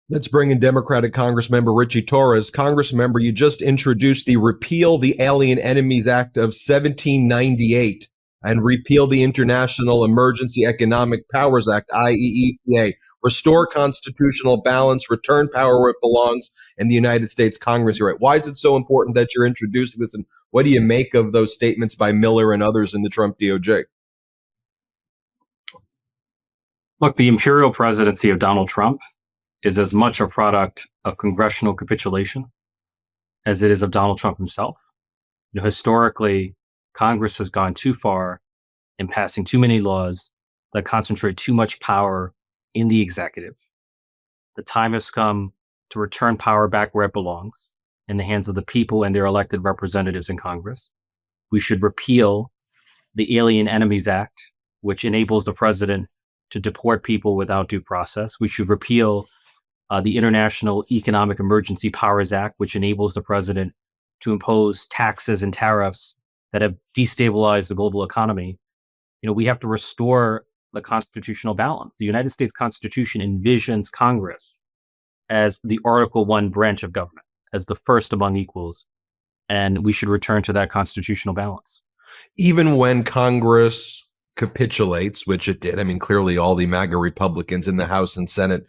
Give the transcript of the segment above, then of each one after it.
Let's bring in Democratic Congressmember Ritchie Torres. Congressmember, you just introduced the Repeal the Alien Enemies Act of 1798 and repeal the International Emergency Economic Powers Act, IEEPA. Restore constitutional balance, return power where it belongs in the United States Congress. You're right. Why is it so important that you're introducing this? And what do you make of those statements by Miller and others in the Trump DOJ? Look, the imperial presidency of Donald Trump is as much a product of congressional capitulation as it is of Donald Trump himself. Historically, Congress has gone too far in passing too many laws that concentrate too much power in the executive. The time has come to return power back where it belongs, in the hands of the people and their elected representatives in Congress. We should repeal the Alien Enemies Act, which enables the president to deport people without due process. We should repeal the International Economic Emergency Powers Act, which enables the president to impose taxes and tariffs that have destabilized the global economy. We have to restore the constitutional balance. The United States Constitution envisions Congress as the Article 1 branch of government, as the first among equals, and we should return to that constitutional balance. Even when Congress capitulates, which it did, I mean, clearly all the MAGA Republicans in the House and Senate,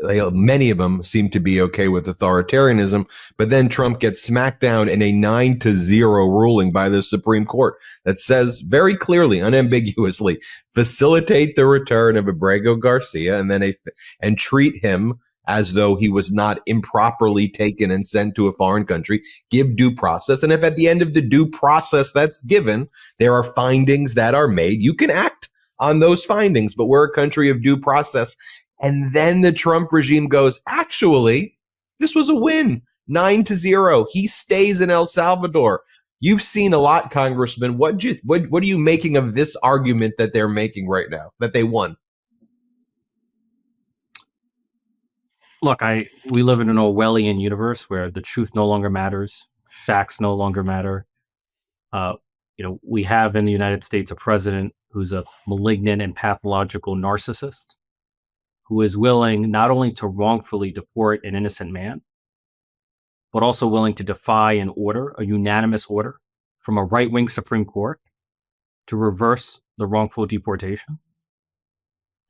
many of them seem to be okay with authoritarianism, but then Trump gets smacked down in a 9-0 ruling by the Supreme Court that says very clearly, unambiguously, facilitate the return of Abrego Garcia and treat him as though he was not improperly taken and sent to a foreign country, give due process. And if at the end of the due process that's given, there are findings that are made, you can act on those findings, but we're a country of due process. And then the Trump regime goes, actually, this was a win, 9-0. He stays in El Salvador. You've seen a lot, Congressman. What are you making of this argument that they're making right now, that they won? Look, we live in an Orwellian universe where the truth no longer matters, facts no longer matter. We have in the United States a president who's a malignant and pathological narcissist, who is willing not only to wrongfully deport an innocent man, but also willing to defy an order, a unanimous order from a right-wing Supreme Court to reverse the wrongful deportation.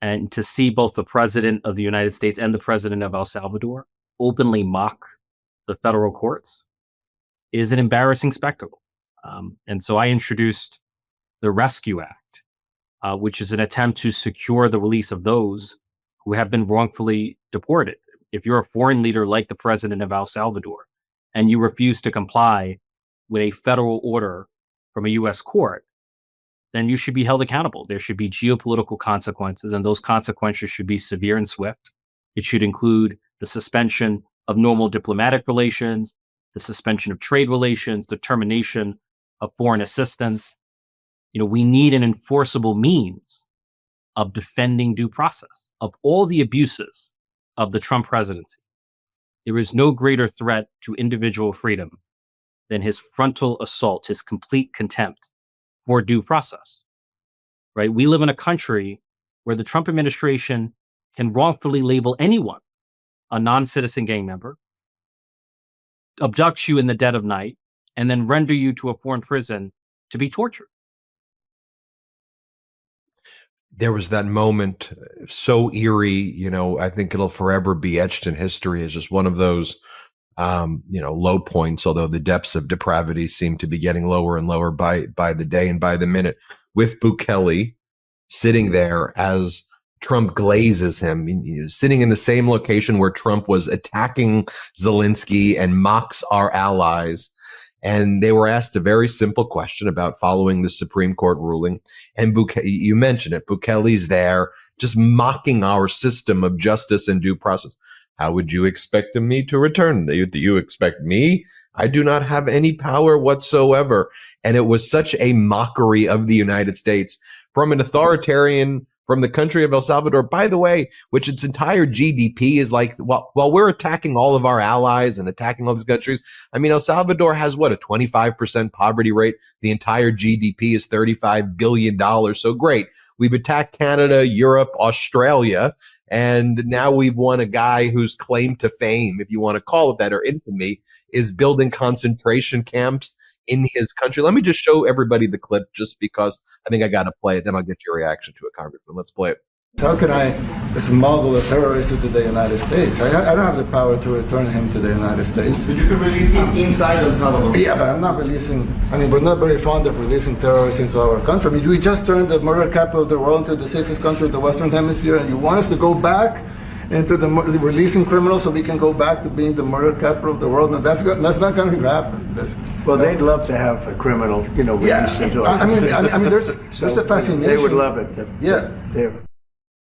And to see both the president of the United States and the president of El Salvador openly mock the federal courts is an embarrassing spectacle. And so I introduced the Rescue Act, which is an attempt to secure the release of those who have been wrongfully deported. If you're a foreign leader like the president of El Salvador and you refuse to comply with a federal order from a U.S. court, then you should be held accountable. There should be geopolitical consequences, and those consequences should be severe and swift. It should include the suspension of normal diplomatic relations, the suspension of trade relations, the termination of foreign assistance. We need an enforceable means of defending due process. Of all the abuses of the Trump presidency, there is no greater threat to individual freedom than his frontal assault, his complete contempt for due process, right? We live in a country where the Trump administration can wrongfully label anyone a non-citizen gang member, abduct you in the dead of night, and then render you to a foreign prison to be tortured. There was that moment so eerie, I think it'll forever be etched in history as just one of those, low points, although the depths of depravity seem to be getting lower and lower by the day and by the minute, with Bukele sitting there as Trump glazes him, sitting in the same location where Trump was attacking Zelensky and mocks our allies. And they were asked a very simple question about following the Supreme Court ruling. And you mentioned it, Bukele's there just mocking our system of justice and due process. How would you expect me to return? Do you expect me? I do not have any power whatsoever. And it was such a mockery of the United States from an authoritarian, from the country of El Salvador, by the way, which its entire GDP is like, while we're attacking all of our allies and attacking all these countries, I mean, El Salvador has a 25% poverty rate. The entire GDP is $35 billion. So great. We've attacked Canada, Europe, Australia, And now we've won a guy whose claim to fame, if you want to call it that, or infamy, is building concentration camps in his country. Let me just show everybody the clip just because I think I got to play it. Then I'll get your reaction to it, Congressman. Let's play it. How can I smuggle a terrorist to the United States? I don't have the power to return him to the United States. But you can release him inside El Salvador. Yeah, but I'm not releasing, I mean, we're not very fond of releasing terrorists into our country. I mean, we just turned the murder capital of the world into the safest country of the Western Hemisphere, and you want us to go back into the releasing criminals so we can go back to being the murder capital of the world? No, that's not going to happen. Well, they'd love to have a criminal, released into our country. I mean, there's a fascination. They would love it. Yeah.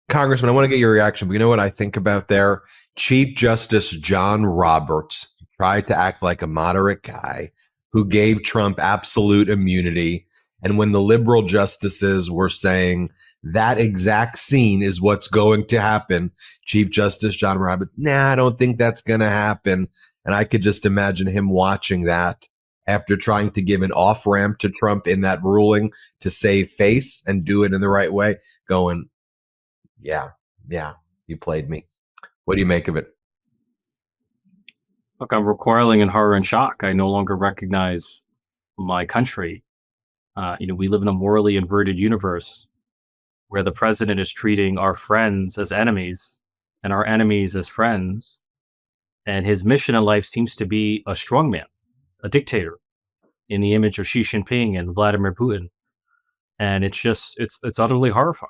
Congressman, I want to get your reaction, but you know what I think about there? Chief Justice John Roberts tried to act like a moderate guy who gave Trump absolute immunity. And when the liberal justices were saying that exact scene is what's going to happen, Chief Justice John Roberts, I don't think that's going to happen. And I could just imagine him watching that after trying to give an off-ramp to Trump in that ruling to save face and do it in the right way, going, yeah, you played me. What do you make of it? Look, I'm recoiling in horror and shock. I no longer recognize my country. We live in a morally inverted universe where the president is treating our friends as enemies and our enemies as friends. And his mission in life seems to be a strongman, a dictator, in the image of Xi Jinping and Vladimir Putin. And it's utterly horrifying.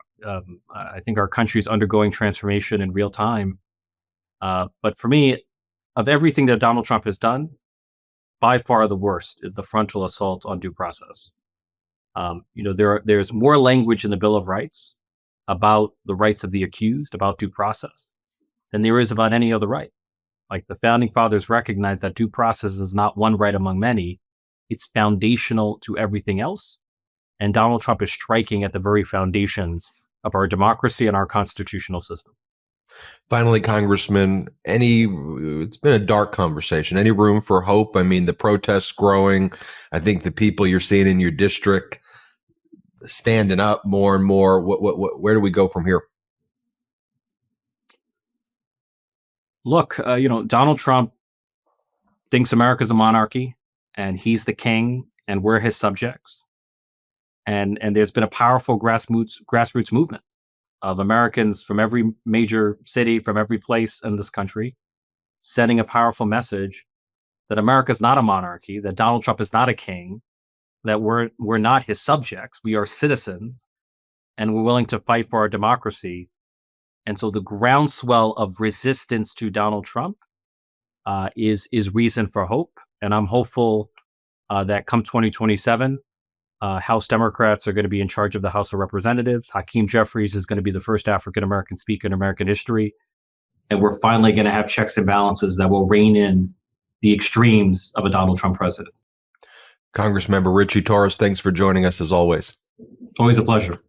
I think our country is undergoing transformation in real time. But for me, of everything that Donald Trump has done, by far the worst is the frontal assault on due process. There's more language in the Bill of Rights about the rights of the accused, about due process, than there is about any other right. Like the founding fathers recognized that due process is not one right among many. It's foundational to everything else. And Donald Trump is striking at the very foundations of our democracy and our constitutional system. Finally, Congressman, it's been a dark conversation. Any room for hope? I mean, the protests growing. I think the people you're seeing in your district standing up more and more. Where do we go from here? Look, Donald Trump thinks America's a monarchy and he's the king and we're his subjects. And there's been a powerful grassroots movement of Americans from every major city, from every place in this country, sending a powerful message that America's not a monarchy, that Donald Trump is not a king, that we're not his subjects, we are citizens, and we're willing to fight for our democracy. And so the groundswell of resistance to Donald Trump is reason for hope. And I'm hopeful that come 2027, House Democrats are going to be in charge of the House of Representatives. Hakeem Jeffries is going to be the first African-American speaker in American history. And we're finally going to have checks and balances that will rein in the extremes of a Donald Trump presidency. Congressmember Ritchie Torres, thanks for joining us as always. Always a pleasure.